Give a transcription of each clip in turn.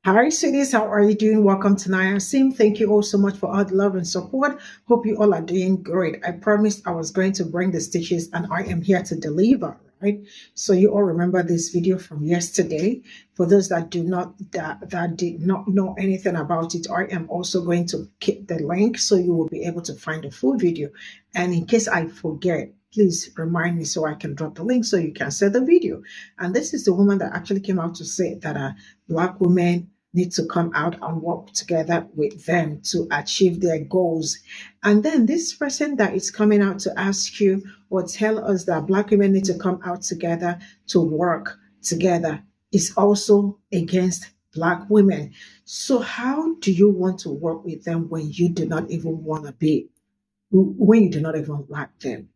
Hi, cities. How are you doing? Welcome to Naya Sim. Thank you all so much for all the love and support. Hope you all are doing great. I promised I was going to bring the stitches, and I am here to deliver. Right. So you all remember this video from yesterday. For those that did not know anything about it, I am also going to keep the link so you will be able to find the full video. And in case I forget, please remind me so I can drop the link so you can see the video. And this is the woman that actually came out to say that Black women need to come out and work together with them to achieve their goals. And then this person that is coming out to ask you or tell us that Black women need to come out together to work together is also against Black women. So how do you want to work with them when you do not even want to be, when you do not even like them?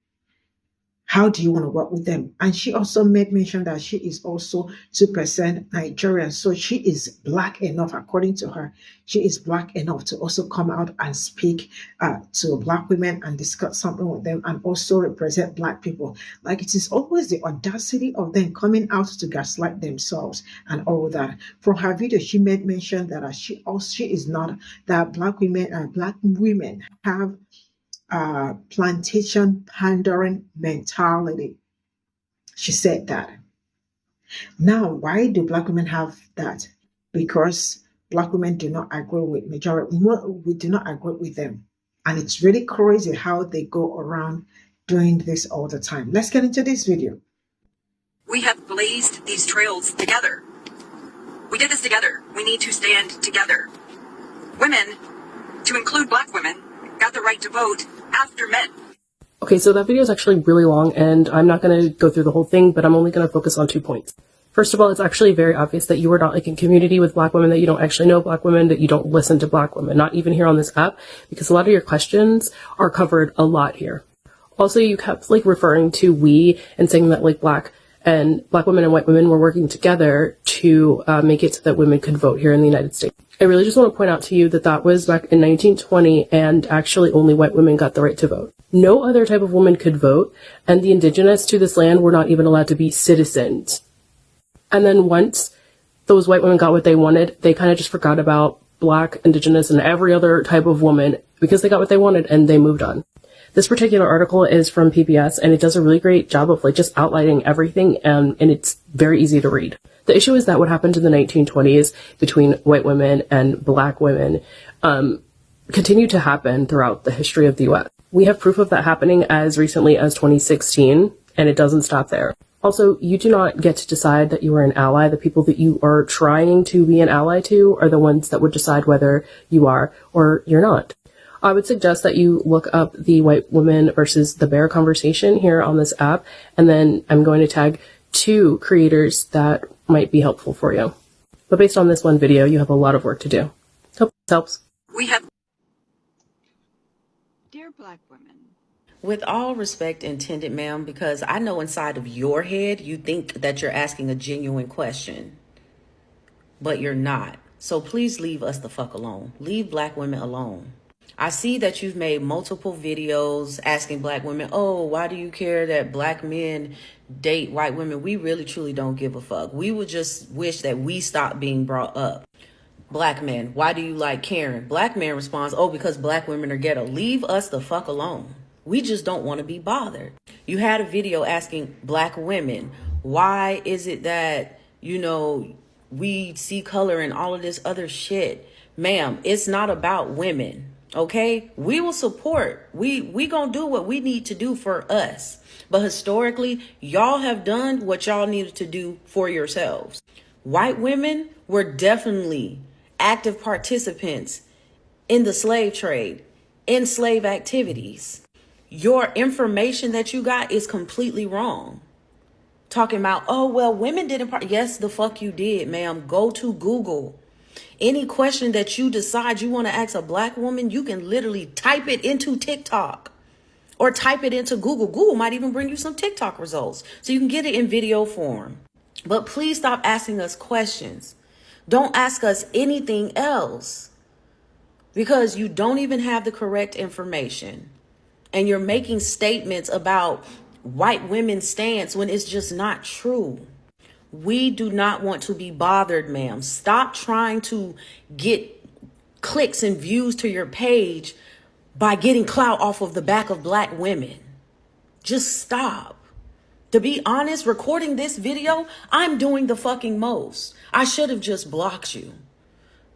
How do you want to work with them? And she also made mention that she is also 2% Nigerian. So she is Black enough, according to her, she is Black enough to also come out and speak to Black women and discuss something with them and also represent Black people. Like, it is always the audacity of them coming out to gaslight themselves and all that. From her video, she made mention that she is not, that Black women have plantation pandering mentality. She said that. Now, why do Black women have that? Because Black women do not agree with majority. We do not agree with them. And it's really crazy how they go around doing this all the time. Let's get into this video. We have blazed these trails together. We did this together. We need to stand together. Women, to include Black women, got the right to vote after men. Okay, so that video is actually really long, and I'm not going to go through the whole thing, but I'm only going to focus on 2 points. First of all, it's actually very obvious that you are not like in community with Black women, that you don't actually know Black women, that you don't listen to Black women, not even here on this app, because a lot of your questions are covered a lot here. Also, you kept like referring to we and saying that like Black women and white women were working together to make it so that women could vote here in the United States. I really just want to point out to you that that was back in 1920, and actually only white women got the right to vote. No other type of woman could vote, and the indigenous to this land were not even allowed to be citizens. And then once those white women got what they wanted, they kind of just forgot about Black, indigenous, and every other type of woman because they got what they wanted and they moved on. This particular article is from PBS, and it does a really great job of like just outlining everything, and it's very easy to read. The issue is that what happened in the 1920s between white women and Black women continued to happen throughout the history of the U.S. We have proof of that happening as recently as 2016, and it doesn't stop there. Also, you do not get to decide that you are an ally. The people that you are trying to be an ally to are the ones that would decide whether you are or you're not. I would suggest that you look up the white woman versus the bear conversation here on this app, and then I'm going to tag 2 creators that might be helpful for you. But based on this one video, you have a lot of work to do. Hope this helps. We have. Dear Black women, with all respect intended, ma'am, because I know inside of your head you think that you're asking a genuine question, but you're not. So please leave us the fuck alone. Leave Black women alone. I see that you've made multiple videos asking Black women, oh, why do you care that Black men date white women? We really truly don't give a fuck. We would just wish that we stopped being brought up. Black men, why do you like Karen? Black man responds, oh, because Black women are ghetto. Leave us the fuck alone. We just don't want to be bothered. You had a video asking Black women, why is it that, we see color and all of this other shit? Ma'am, it's not about women. Okay, we will support. We gonna do what we need to do for us. But historically, y'all have done what y'all needed to do for yourselves. White women were definitely active participants in the slave trade, in slave activities. Your information that you got is completely wrong. Talking about, oh, well, women didn't yes, the fuck you did, ma'am. Go to Google. Any question that you decide you want to ask a Black woman, you can literally type it into TikTok or type it into Google. Google might even bring you some TikTok results so you can get it in video form. But please stop asking us questions. Don't ask us anything else because you don't even have the correct information. And you're making statements about white women's stance when it's just not true. We do not want to be bothered, ma'am. Stop trying to get clicks and views to your page by getting clout off of the back of black women. Just stop. To be honest, recording this video, I'm doing the fucking most. I should have just blocked you.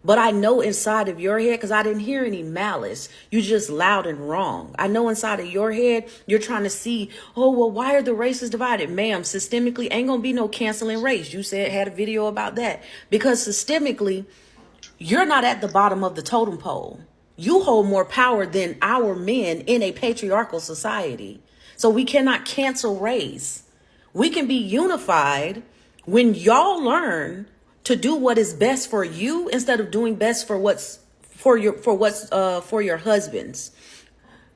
But I know inside of your head, because I didn't hear any malice, you just loud and wrong. I know inside of your head, you're trying to see, oh, well, why are the races divided? Ma'am, systemically, ain't gonna be no canceling race. You said had a video about that. Because systemically, you're not at the bottom of the totem pole. You hold more power than our men in a patriarchal society. So we cannot cancel race. We can be unified when y'all learn to do what is best for you instead of doing best for what's for your husbands.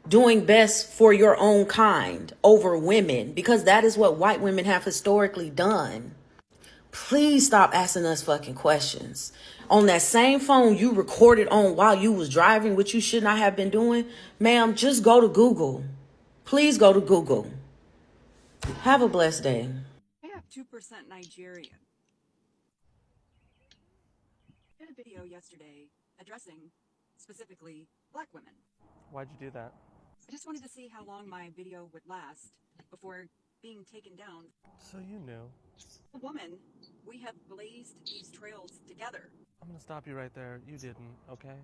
Doing best for your own kind over women, because that is what white women have historically done. Please stop asking us fucking questions. On that same phone you recorded on while you was driving, which you should not have been doing, ma'am, just go to Google. Please go to Google. Have a blessed day. I have 2% Nigerian. I did a video yesterday addressing specifically black women. Why'd you do that? I just wanted to see how long my video would last before being taken down. So you knew. A woman, we have blazed these trails together. I'm gonna stop you right there. You didn't, okay?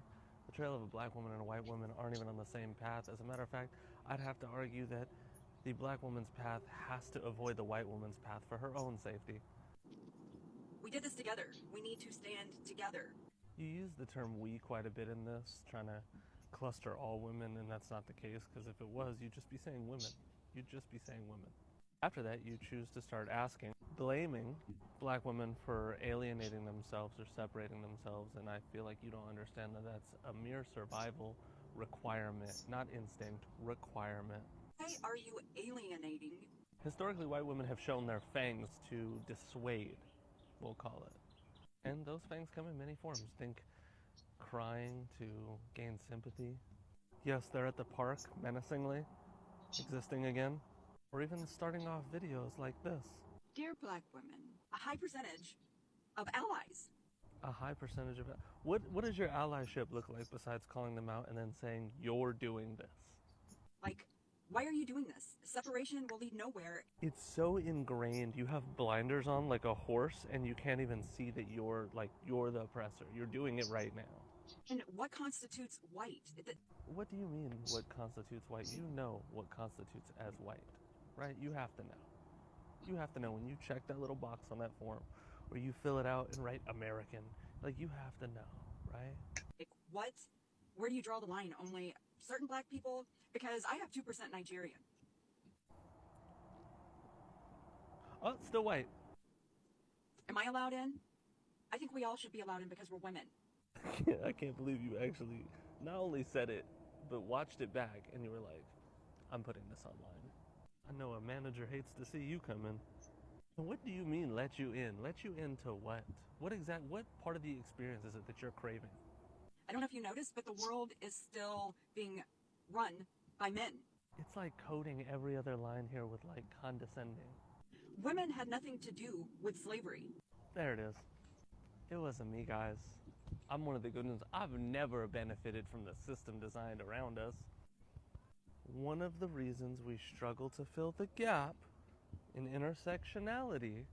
The trail of a black woman and a white woman aren't even on the same path. As a matter of fact, I'd have to argue that the black woman's path has to avoid the white woman's path for her own safety. We did this together. We need to stand together. You use the term we quite a bit in this, trying to cluster all women, and that's not the case, because if it was, you'd just be saying women. You'd just be saying women. After that, you choose to start asking, blaming black women for alienating themselves or separating themselves, and I feel like you don't understand that that's a mere survival requirement, not instinct, requirement. Why are you alienating? Historically, white women have shown their fangs to dissuade, we'll call it. And those fangs come in many forms. Think crying to gain sympathy. Yes, they're at the park, menacingly, existing again. Or even starting off videos like this. Dear black women, a high percentage of allies. A high percentage of it. What does your allyship look like besides calling them out and then saying, you're doing this? Like, why are you doing this? Separation will lead nowhere. It's so ingrained. You have blinders on like a horse and you can't even see that you're the oppressor. You're doing it right now. And what constitutes white? What do you mean, what constitutes white? You know what constitutes as white, right? You have to know. You have to know when you check that little box on that form, or you fill it out and write American. Like, you have to know, right? Like, what? Where do you draw the line? Only certain black people? Because I have 2% Nigerian. Oh, still white. Am I allowed in? I think we all should be allowed in because we're women. I can't believe you actually not only said it, but watched it back, and you were like, I'm putting this online. I know a manager hates to see you come in. What do you mean, let you in? Let you into what? What part of the experience is it that you're craving? I don't know if you noticed, but the world is still being run by men. It's like coding every other line here with, like, condescending. Women had nothing to do with slavery. There it is. It wasn't me, guys. I'm one of the good ones. I've never benefited from the system designed around us. One of the reasons we struggle to fill the gap in intersectionality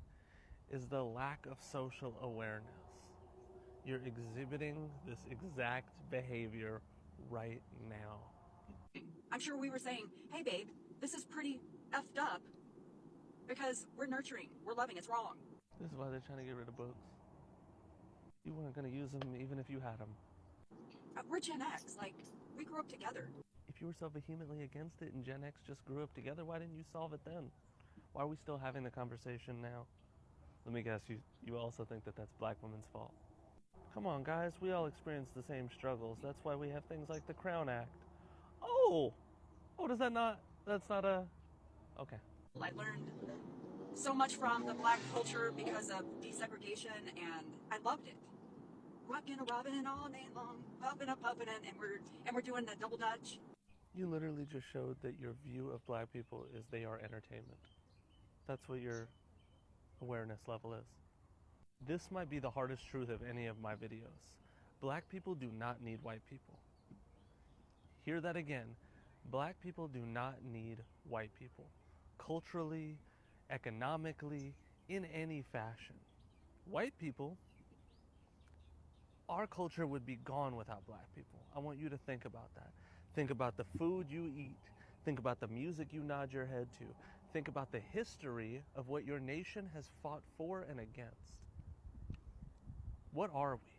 is the lack of social awareness. You're exhibiting this exact behavior right now. I'm sure we were saying, hey babe, this is pretty effed up because we're nurturing, we're loving, it's wrong. This is why they're trying to get rid of books. You weren't going to use them even if you had them. We're Gen X, like, we grew up together. If you were so vehemently against it and Gen X just grew up together, why didn't you solve it then? Why are we still having the conversation now? Let me guess, you also think that that's black women's fault. Come on, guys, we all experience the same struggles. That's why we have things like the Crown Act. Oh, does that not, that's not a, okay. I learned so much from the black culture because of desegregation, and I loved it. Rockin' a robin all night long, poppin' up, puffin', and we're doing the double dutch. You literally just showed that your view of black people is they are entertainment. That's what you're awareness level is. This might be the hardest truth of any of my videos. Black people do not need white people. Hear that again. Black people do not need white people. Culturally, economically, in any fashion. White people, our culture would be gone without black people. I want you to think about that. Think about the food you eat. Think about the music you nod your head to. Think about the history of what your nation has fought for and against. What are we?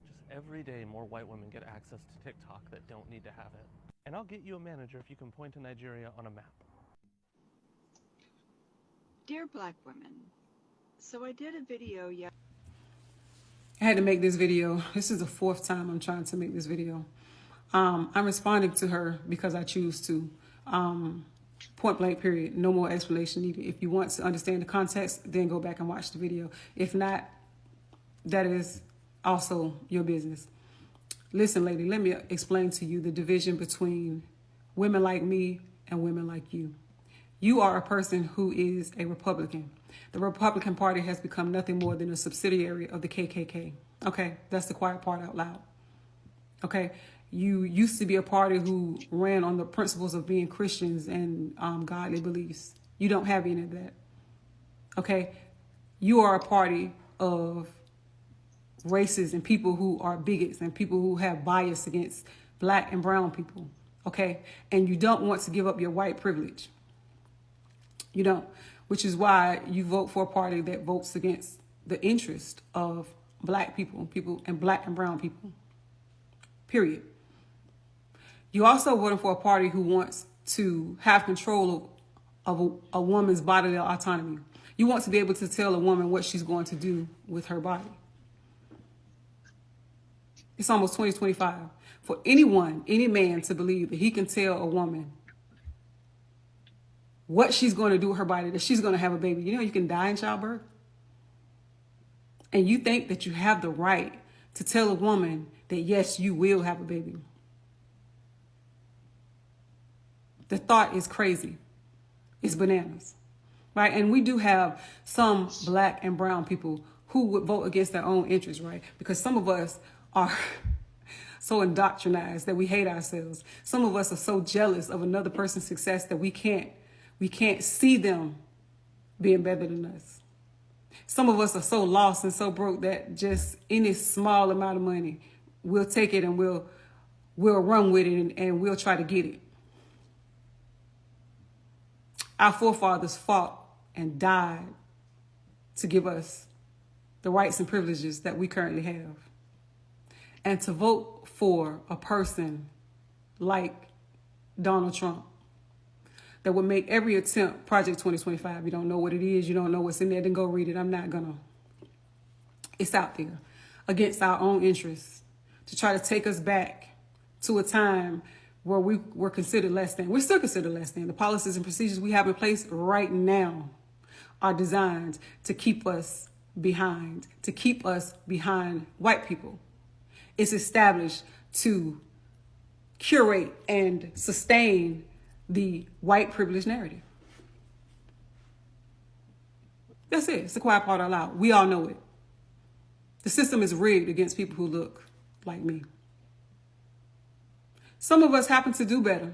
Just every day more white women get access to TikTok that don't need to have it. And I'll get you a manager if you can point to Nigeria on a map. Dear Black women, so I did a video I had to make this video. This is the 4th time I'm trying to make this video. I'm responding to her because I choose to. Point blank, period. No more explanation needed. If you want to understand the context, then go back and watch the video. If not, that is also your business. Listen, lady, let me explain to you the division between women like me and women like you. You are a person who is a Republican. The Republican Party has become nothing more than a subsidiary of the KKK. Okay, that's the quiet part out loud. Okay, you used to be a party who ran on the principles of being Christians and godly beliefs. You don't have any of that. Okay, you are a party of racists and people who are bigots and people who have bias against black and brown people. Okay, and you don't want to give up your white privilege. You don't, which is why you vote for a party that votes against the interest of black people and black and brown people, period. You also voting for a party who wants to have control of a woman's bodily autonomy. You want to be able to tell a woman what she's going to do with her body. It's almost 2025. For anyone, any man to believe that he can tell a woman what she's going to do with her body, that she's going to have a baby. You know, you can die in childbirth. And you think that you have the right to tell a woman that, yes, you will have a baby. The thought is crazy. It's bananas, right? And we do have some black and brown people who would vote against their own interests, right? Because some of us are so indoctrinized that we hate ourselves. Some of us are so jealous of another person's success that we can't see them being better than us. Some of us are so lost and so broke that just any small amount of money, we'll take it and we'll run with it and we'll try to get it. Our forefathers fought and died to give us the rights and privileges that we currently have. And to vote for a person like Donald Trump that would make every attempt, Project 2025, you don't know what it is, you don't know what's in there, then go read it. I'm not gonna. It's out there against our own interests to try to take us back to a time where we were considered less than. We're still considered less than. The policies and procedures we have in place right now are designed to keep us behind white people. It's established to curate and sustain the white privilege narrative. That's it. It's the quiet part out loud. We all know it. The system is rigged against people who look like me. Some of us happen to do better.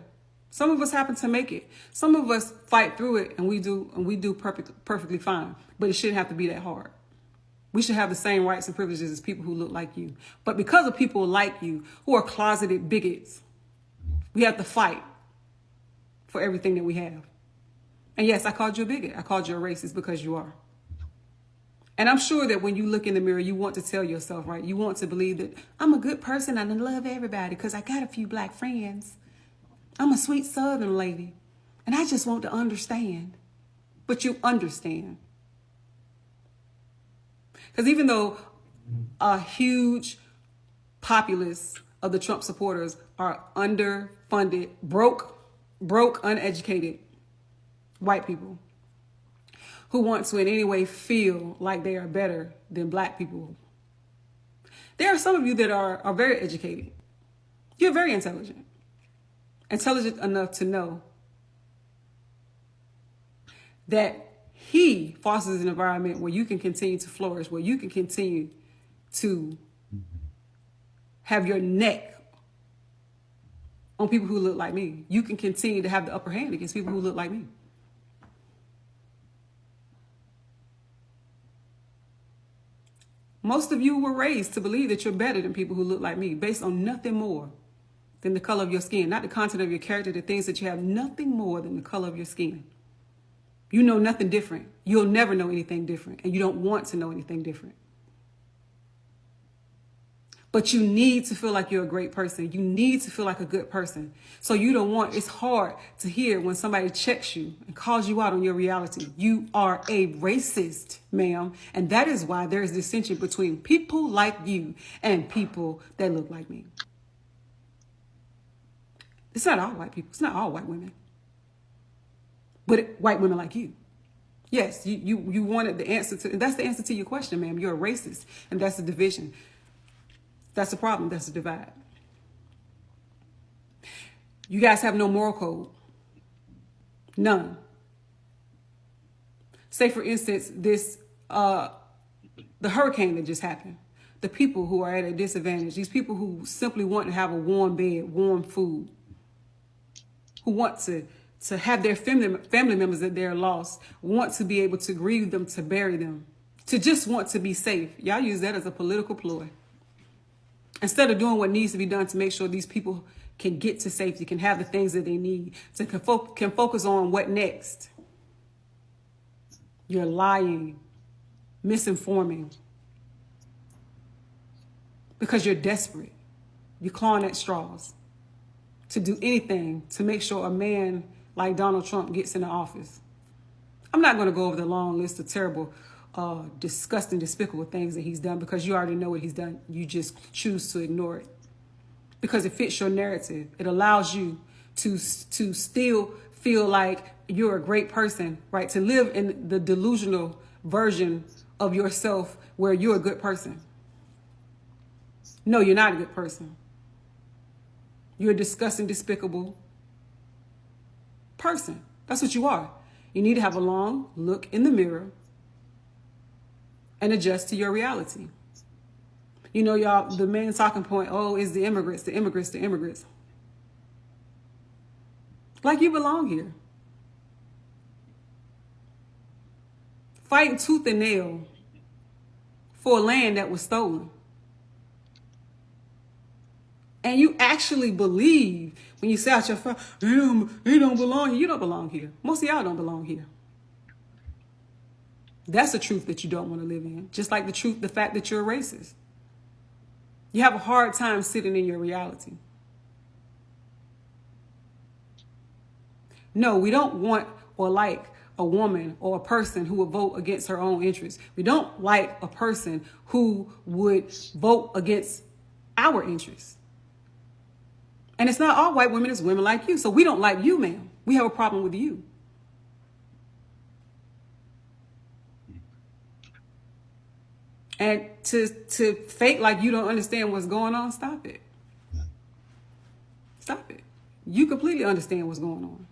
Some of us happen to make it. Some of us fight through it and we do perfectly fine. But it shouldn't have to be that hard. We should have the same rights and privileges as people who look like you. But because of people like you who are closeted bigots, we have to fight for everything that we have. And yes, I called you a bigot. I called you a racist because you are. And I'm sure that when you look in the mirror, you want to tell yourself, right? You want to believe that I'm a good person and I love everybody because I got a few black friends. I'm a sweet Southern lady and I just want to understand. But you understand. Because even though a huge populace of the Trump supporters are underfunded, broke, uneducated white people who want to in any way feel like they are better than black people. There are some of you that are very educated. You're very intelligent enough to know that he fosters an environment where you can continue to flourish, where you can continue to have your neck on people who look like me. You can continue to have the upper hand against people who look like me. Most of you were raised to believe that you're better than people who look like me based on nothing more than the color of your skin, not the content of your character, the things that you have, nothing more than the color of your skin. You know nothing different. You'll never know anything different, and you don't want to know anything different. But you need to feel like you're a great person. You need to feel like a good person. So you don't want, it's hard to hear when somebody checks you and calls you out on your reality. You are a racist, ma'am. And that is why there is dissension between people like you and people that look like me. It's not all white people. It's not all white women. But white women like you. Yes, you wanted the answer to, that's the answer to your question, ma'am. You're a racist. And that's the division. That's the problem. That's the divide. You guys have no moral code. None. Say, for instance, this, the hurricane that just happened. The people who are at a disadvantage. These people who simply want to have a warm bed, warm food. Who want to have their family members that they're lost, want to be able to grieve them, to bury them, to just want to be safe. Y'all use that as a political ploy. Instead of doing what needs to be done to make sure these people can get to safety, can have the things that they need, can focus on what next. You're lying, misinforming, because you're desperate. You're clawing at straws to do anything to make sure a man like Donald Trump gets into office. I'm not going to go over the long list of terrible, disgusting, despicable things that he's done, because you already know what he's done. You just choose to ignore it because it fits your narrative. It allows you to still feel like you're a great person, right? To live in the delusional version of yourself where you're a good person. No, you're not a good person. You're a disgusting, despicable person. That's what you are. You need to have a long look in the mirror and adjust to your reality. You know, y'all, the main talking point, oh, is the immigrants, the immigrants, the immigrants. Like you belong here. Fighting tooth and nail for a land that was stolen. And you actually believe when you say out your mouth, they don't belong here. You don't belong here. Most of y'all don't belong here. That's the truth that you don't want to live in. Just like the fact that you're a racist. You have a hard time sitting in your reality. No, we don't want or like a woman or a person who would vote against her own interests. We don't like a person who would vote against our interests. And it's not all white women, it's women like you. So we don't like you, ma'am. We have a problem with you. And to fake like you don't understand what's going on, stop it. Stop it. You completely understand what's going on.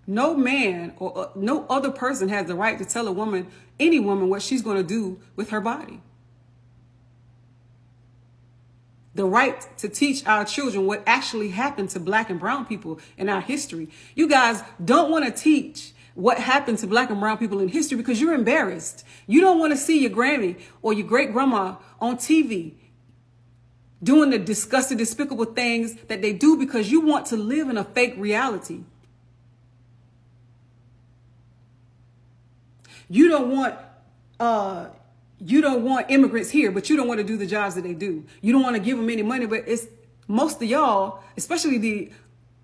No man or no other person has the right to tell a woman, any woman, what she's going to do with her body. The right to teach our children what actually happened to black and brown people in our history. You guys don't want to teach what happened to black and brown people in history because you're embarrassed. You don't want to see your Grammy or your great grandma on TV doing the disgusting, despicable things that they do because you want to live in a fake reality. You don't want immigrants here, but you don't want to do the jobs that they do. You don't want to give them any money, but it's most of y'all, especially the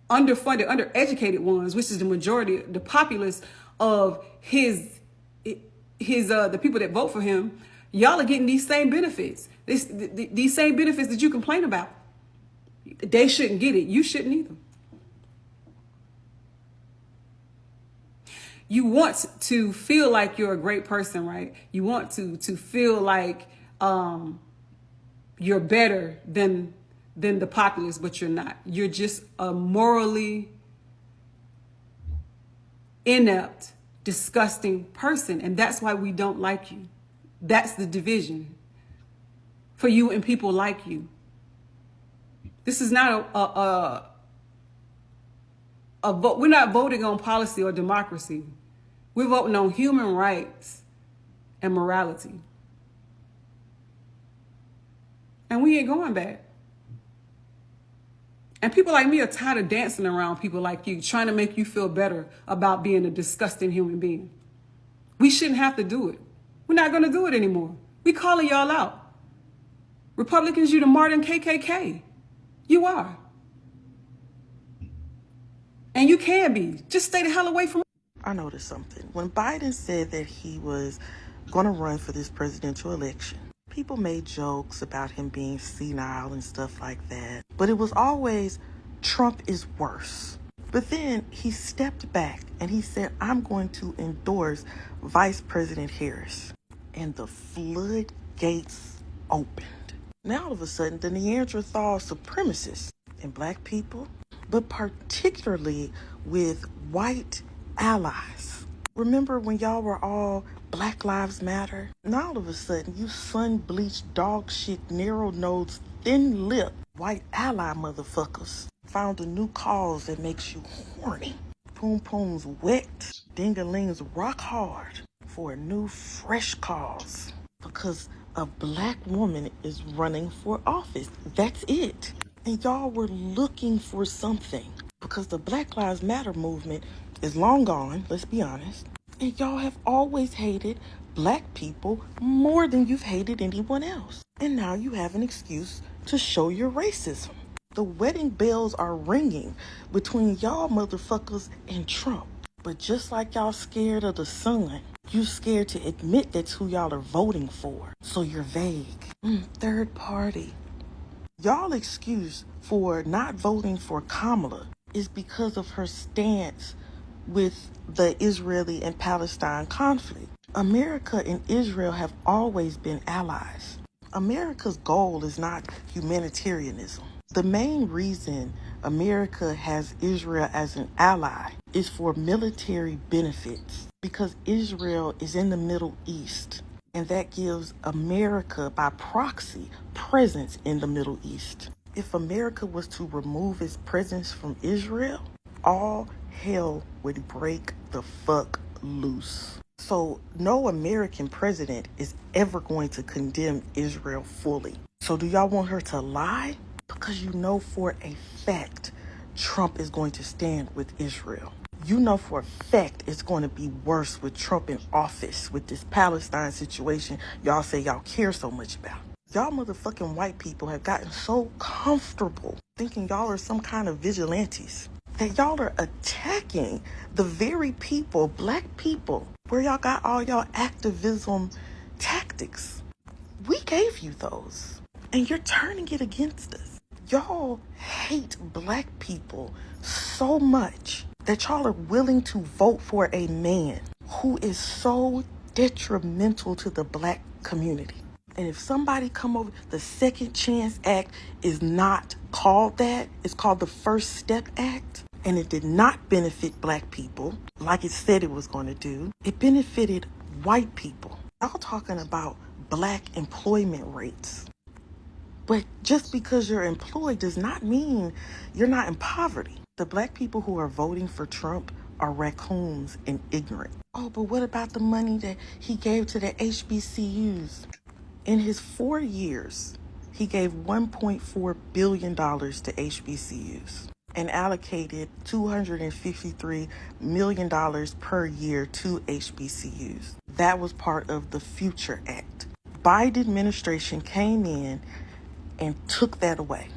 underfunded, undereducated ones, which is the majority, the populace of the people that vote for him. Y'all are getting these same benefits. These same benefits that you complain about. They shouldn't get it. You shouldn't either. You want to feel like you're a great person, right? You want to feel like you're better than the populace, but you're not. You're just a morally inept, disgusting person. And that's why we don't like you. That's the division for you and people like you. This is not a vote. We're not voting on policy or democracy. We're voting on human rights and morality. And we ain't going back. And people like me are tired of dancing around people like you, trying to make you feel better about being a disgusting human being. We shouldn't have to do it. We're not going to do it anymore. We calling y'all out. Republicans, you the modern KKK. You are. And you can be. Just stay the hell away from. I noticed something. When Biden said that he was going to run for this presidential election, people made jokes about him being senile and stuff like that. But it was always, Trump is worse. But then he stepped back and he said, I'm going to endorse Vice President Harris. And the floodgates opened. Now all of a sudden, the Neanderthal supremacists and black people, but particularly with white allies. Remember when y'all were all Black Lives Matter? Now all of a sudden, you sun-bleached, dog shit, narrow-nosed, thin-lipped white ally motherfuckers found a new cause that makes you horny. Poom-poom's wet, ding-a-ling's rock hard for a new, fresh cause. Because a black woman is running for office. That's it. And y'all were looking for something. Because the Black Lives Matter movement is long gone, let's be honest. And y'all have always hated black people more than you've hated anyone else. And now you have an excuse to show your racism. The wedding bells are ringing between y'all motherfuckers and Trump. But just like y'all scared of the sun, you scared to admit that's who y'all are voting for. So you're vague. Third party. Y'all excuse for not voting for Kamala is because of her stance with the Israeli and Palestine conflict. America and Israel have always been allies. America's goal is not humanitarianism. The main reason America has Israel as an ally is for military benefits, because Israel is in the Middle East, and that gives America, by proxy, presence in the Middle East. If America was to remove its presence from Israel, all hell would break the fuck loose. So no American president is ever going to condemn Israel fully. So do y'all want her to lie? Because you know for a fact Trump is going to stand with Israel. You know for a fact it's going to be worse with Trump in office with this Palestine situation y'all say y'all care so much about. Y'all motherfucking white people have gotten so comfortable thinking y'all are some kind of vigilantes that y'all are attacking the very people, black people, where y'all got all y'all activism tactics. We gave you those, and you're turning it against us. Y'all hate black people so much that y'all are willing to vote for a man who is so detrimental to the black community. And if somebody come over, the Second Chance Act is not called that. It's called the First Step Act. And it did not benefit black people like it said it was going to do. It benefited white people. Y'all talking about black employment rates. But just because you're employed does not mean you're not in poverty. The black people who are voting for Trump are raccoons and ignorant. Oh, but what about the money that he gave to the HBCUs? In his 4 years, he gave $1.4 billion to HBCUs and allocated $253 million per year to HBCUs. That was part of the Future Act. Biden administration came in and took that away.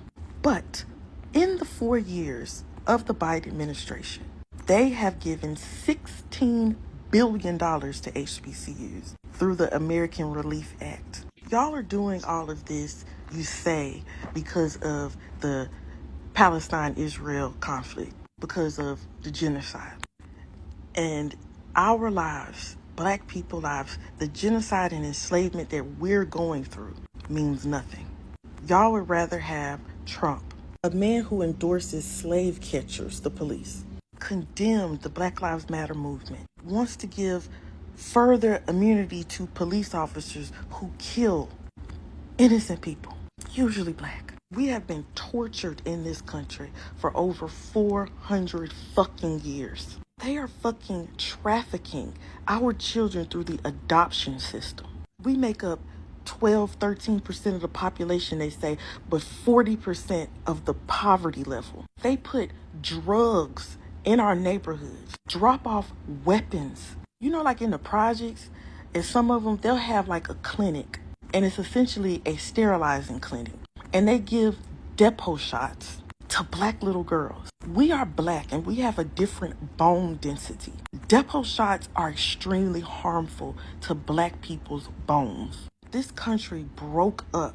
But in the 4 years of the Biden administration, they have given $16 billion to HBCUs through the American Relief Act. Y'all are doing all of this, you say, because of the Palestine-Israel conflict, because of the genocide. And our lives, black people lives, the genocide and enslavement that we're going through means nothing. Y'all would rather have Trump, a man who endorses slave catchers, the police, condemned the Black Lives Matter movement, wants to give further immunity to police officers who kill innocent people, usually black. We have been tortured in this country for over 400 fucking years. They are fucking trafficking our children through the adoption system. We make up 12-13% of the population, they say, but 40% of the poverty level. They put drugs in our neighborhoods, drop off weapons. You know, like in the projects, and some of them, they'll have like a clinic, and it's essentially a sterilizing clinic. And they give depot shots to black little girls. We are black and we have a different bone density. Depot shots are extremely harmful to black people's bones. This country broke up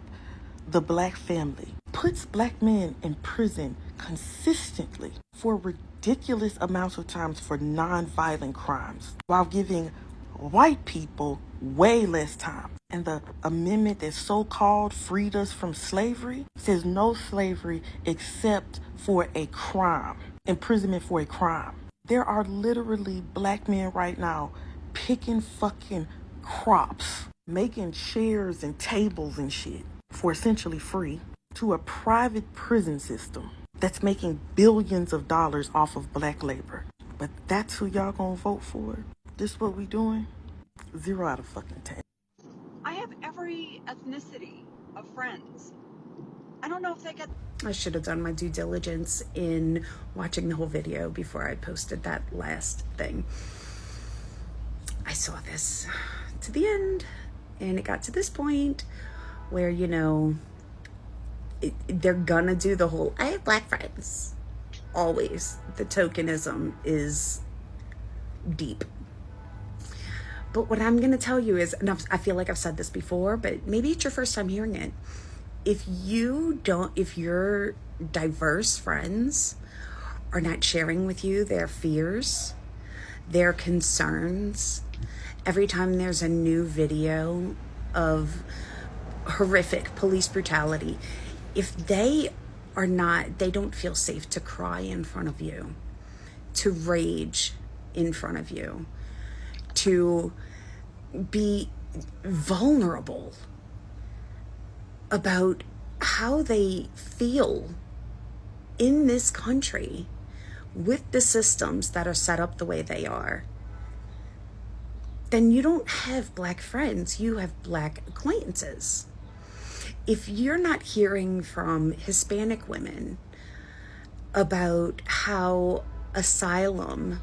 the black family, puts black men in prison consistently for ridiculous amounts of times for non-violent crimes, while giving white people way less time. And the amendment that so-called freed us from slavery says no slavery except for a crime, imprisonment for a crime. There are literally black men right now picking fucking crops, making chairs and tables and shit for essentially free to a private prison system that's making billions of dollars off of black labor. But that's who y'all gonna vote for? This what we doing? 0 out of fucking 10. I have every ethnicity of friends. I don't know if they get. I should have done my due diligence in watching the whole video before I posted that last thing. I saw this to the end, and it got to this point where, you know, they're gonna do the whole, I have black friends. Always. The tokenism is deep. But what I'm gonna tell you is, and I feel like I've said this before, but maybe it's your first time hearing it. If your diverse friends are not sharing with you their fears, their concerns, every time there's a new video of horrific police brutality, if they don't feel safe to cry in front of you, to rage in front of you, to be vulnerable about how they feel in this country with the systems that are set up the way they are, then you don't have black friends, you have black acquaintances. If you're not hearing from Hispanic women about how asylum,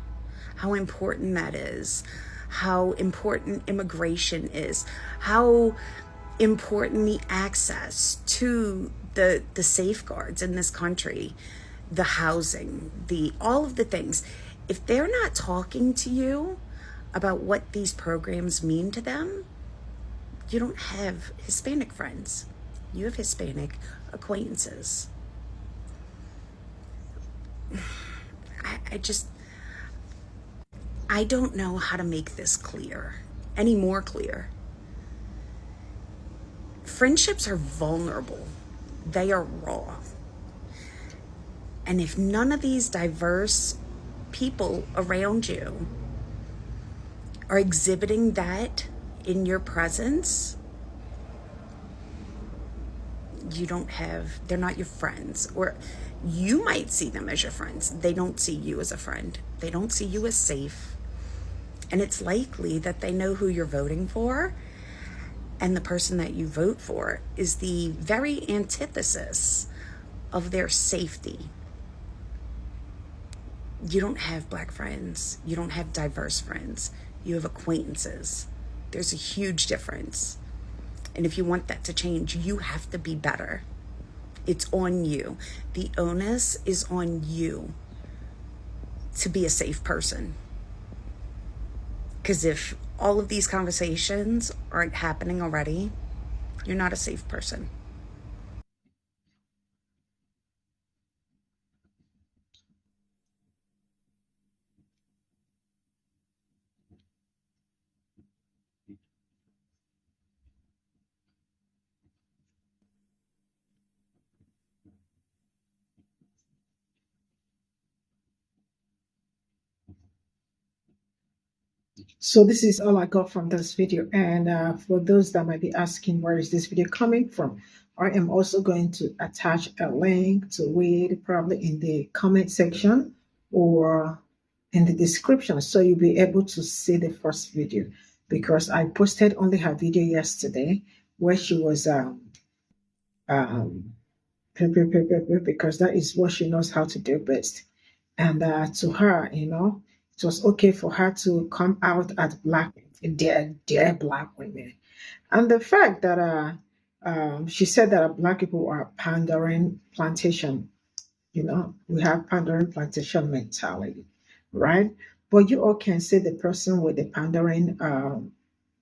how important that is, how important immigration is, how important the access to the safeguards in this country, the housing, all of the things, if they're not talking to you about what these programs mean to them, you don't have Hispanic friends. You have Hispanic acquaintances. I don't know how to make this clear, any more clear. Friendships are vulnerable. They are raw. And if none of these diverse people around you are exhibiting that in your presence, they're not your friends. Or you might see them as your friends. They don't see you as a friend. They don't see you as safe. And it's likely that they know who you're voting for, and the person that you vote for is the very antithesis of their safety. You don't have black friends. You don't have diverse friends. You have acquaintances. There's a huge difference. And if you want that to change, you have to be better. It's on you. The onus is on you to be a safe person. Because if all of these conversations aren't happening already, you're not a safe person. So this is all I got from this video. And for those that might be asking, where is this video coming from? I am also going to attach a link to it, probably in the comment section or in the description, so you'll be able to see the first video, because I posted only her video yesterday where she was um because that is what she knows how to do best. And to her, it was okay for her to come out as black, dear black women. And the fact that she said that black people are pandering plantation, we have pandering plantation mentality, right? But you all can see the person with the pandering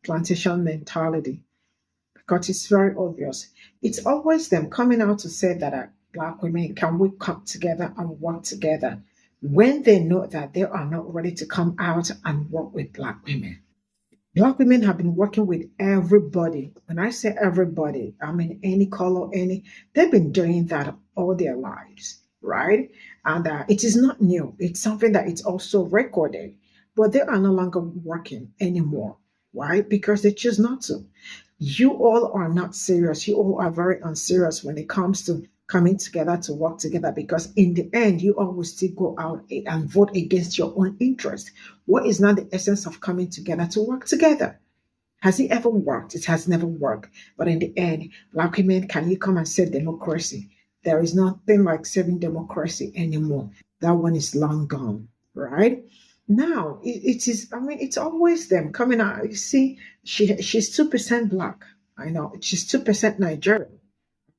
plantation mentality, because it's very obvious. It's always them coming out to say that black women, can we come together and work together, when they know that they are not ready to come out and work with black women. Black women have been working with everybody. When I say everybody, I mean any color, they've been doing that all their lives, right? And it is not new. It's something that it's also recorded, but they are no longer working anymore. Why? Because they choose not to. You all are not serious. You all are very unserious when it comes to coming together to work together, because in the end, you always still go out and vote against your own interest. What is not the essence of coming together to work together? Has it ever worked? It has never worked. But in the end, black women, can you come and save democracy? There is nothing like saving democracy anymore. That one is long gone, right? Now it is. I mean, it's always them coming out. You see, she's 2% black. I know she's 2% Nigerian,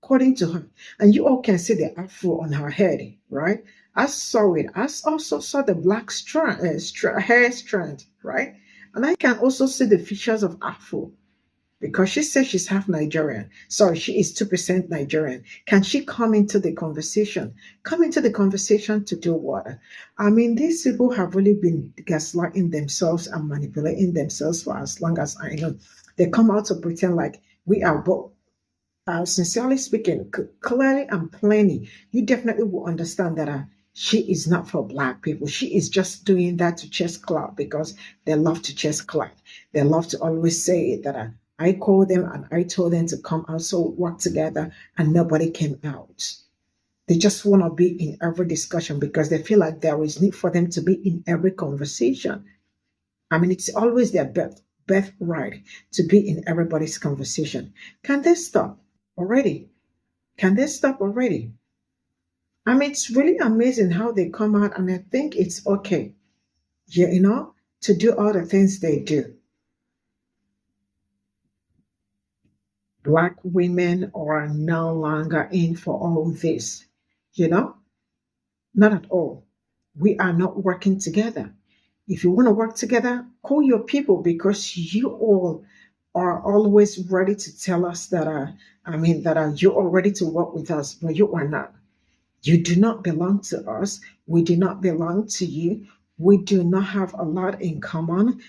according to her. And you all can see the afro on her head, right? I saw it. I also saw the black hair strand, right? And I can also see the features of afro, because she says she's half Nigerian. Sorry, she is 2% Nigerian. Can she come into the conversation? Come into the conversation to do what? I mean, these people have really been gaslighting themselves and manipulating themselves for as long as I know. They come out to pretend like we are both. Sincerely speaking, clearly and plainly, you definitely will understand that she is not for black people. She is just doing that to chase clout, because they love to chase clout. They love to always say that I called them and I told them to come out, so we work together, and nobody came out. They just want to be in every discussion because they feel like there is need for them to be in every conversation. I mean, it's always their birthright to be in everybody's conversation. Can they stop already? Can they stop already? I mean, it's really amazing how they come out, and I think it's okay, to do all the things they do. Black women are no longer in for all this, not at all. We are not working together. If you want to work together, call your people, because you all are always ready to tell us that you are ready to work with us, but you are not. You do not belong to us. We do not belong to you. We do not have a lot in common.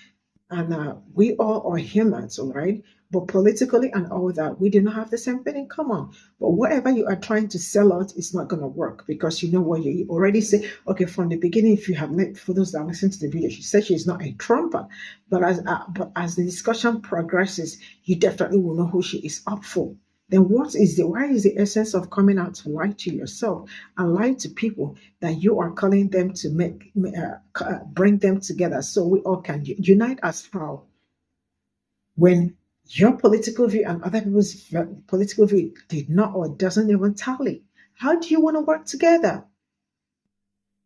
And we all are humans, all right? But politically and all that, we do not have the same thing in common. But whatever you are trying to sell out is not going to work, because you know what, you already say, okay, from the beginning, if you have for those that listen to the video, she said she's not a Trumper. But as the discussion progresses, you definitely will know who she is up for. Then why is the essence of coming out to lie to yourself and lie to people that you are calling them to bring them together so we all can unite as how? When your political view and other people's political view did not or doesn't even tally, how do you want to work together?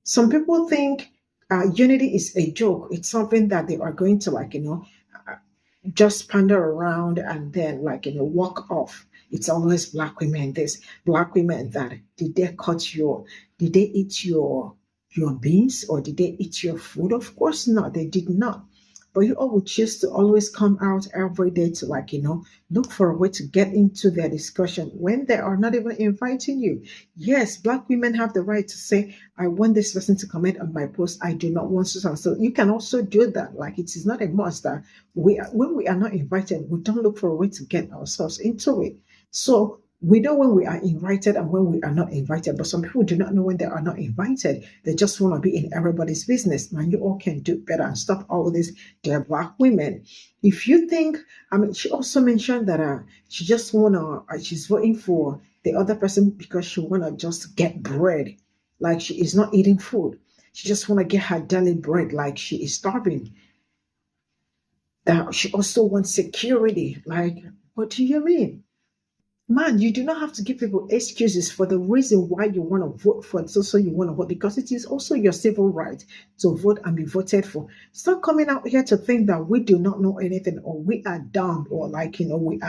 Some people think unity is a joke. It's something that they are going to just pander around and then walk off. It's always black women this, black women that. Did they eat your beans, or did they eat your food? Of course not, they did not. But you all would choose to always come out every day to look for a way to get into their discussion when they are not even inviting you. Yes, black women have the right to say, I want this person to comment on my post. I do not want to. So you can also do that. It is not a must that when we are not invited, we don't look for a way to get ourselves into it. So We know when we are invited and when we are not invited, but some people do not know when they are not invited. They just want to be in everybody's business. Man, you all can do better and stop all of this. They're Black women. If you think, I mean, she also mentioned that she just wanna, she's voting for the other person because she wanna just get bread, like she is not eating food. She just wanna get her daily bread, like she is starving. That she also wants security. Like, what do you mean? Man, you do not have to give people excuses for the reason why you want to vote for it. So you want to vote because it is also your civil right to vote and be voted for. Stop coming out here to think that we do not know anything or we are dumb or like, we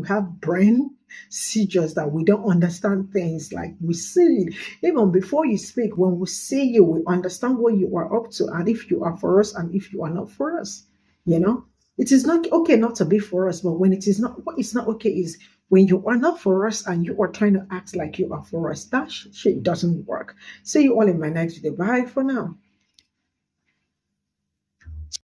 have brain seizures that we don't understand things. Like we see it. Even before you speak, when we see you, we understand what you are up to and if you are for us and if you are not for us, It is not okay not to be for us, but when it is not, what is not okay is when you are not for us and you are trying to act like you are for us. That shit doesn't work. See you all in my next video. Bye for now.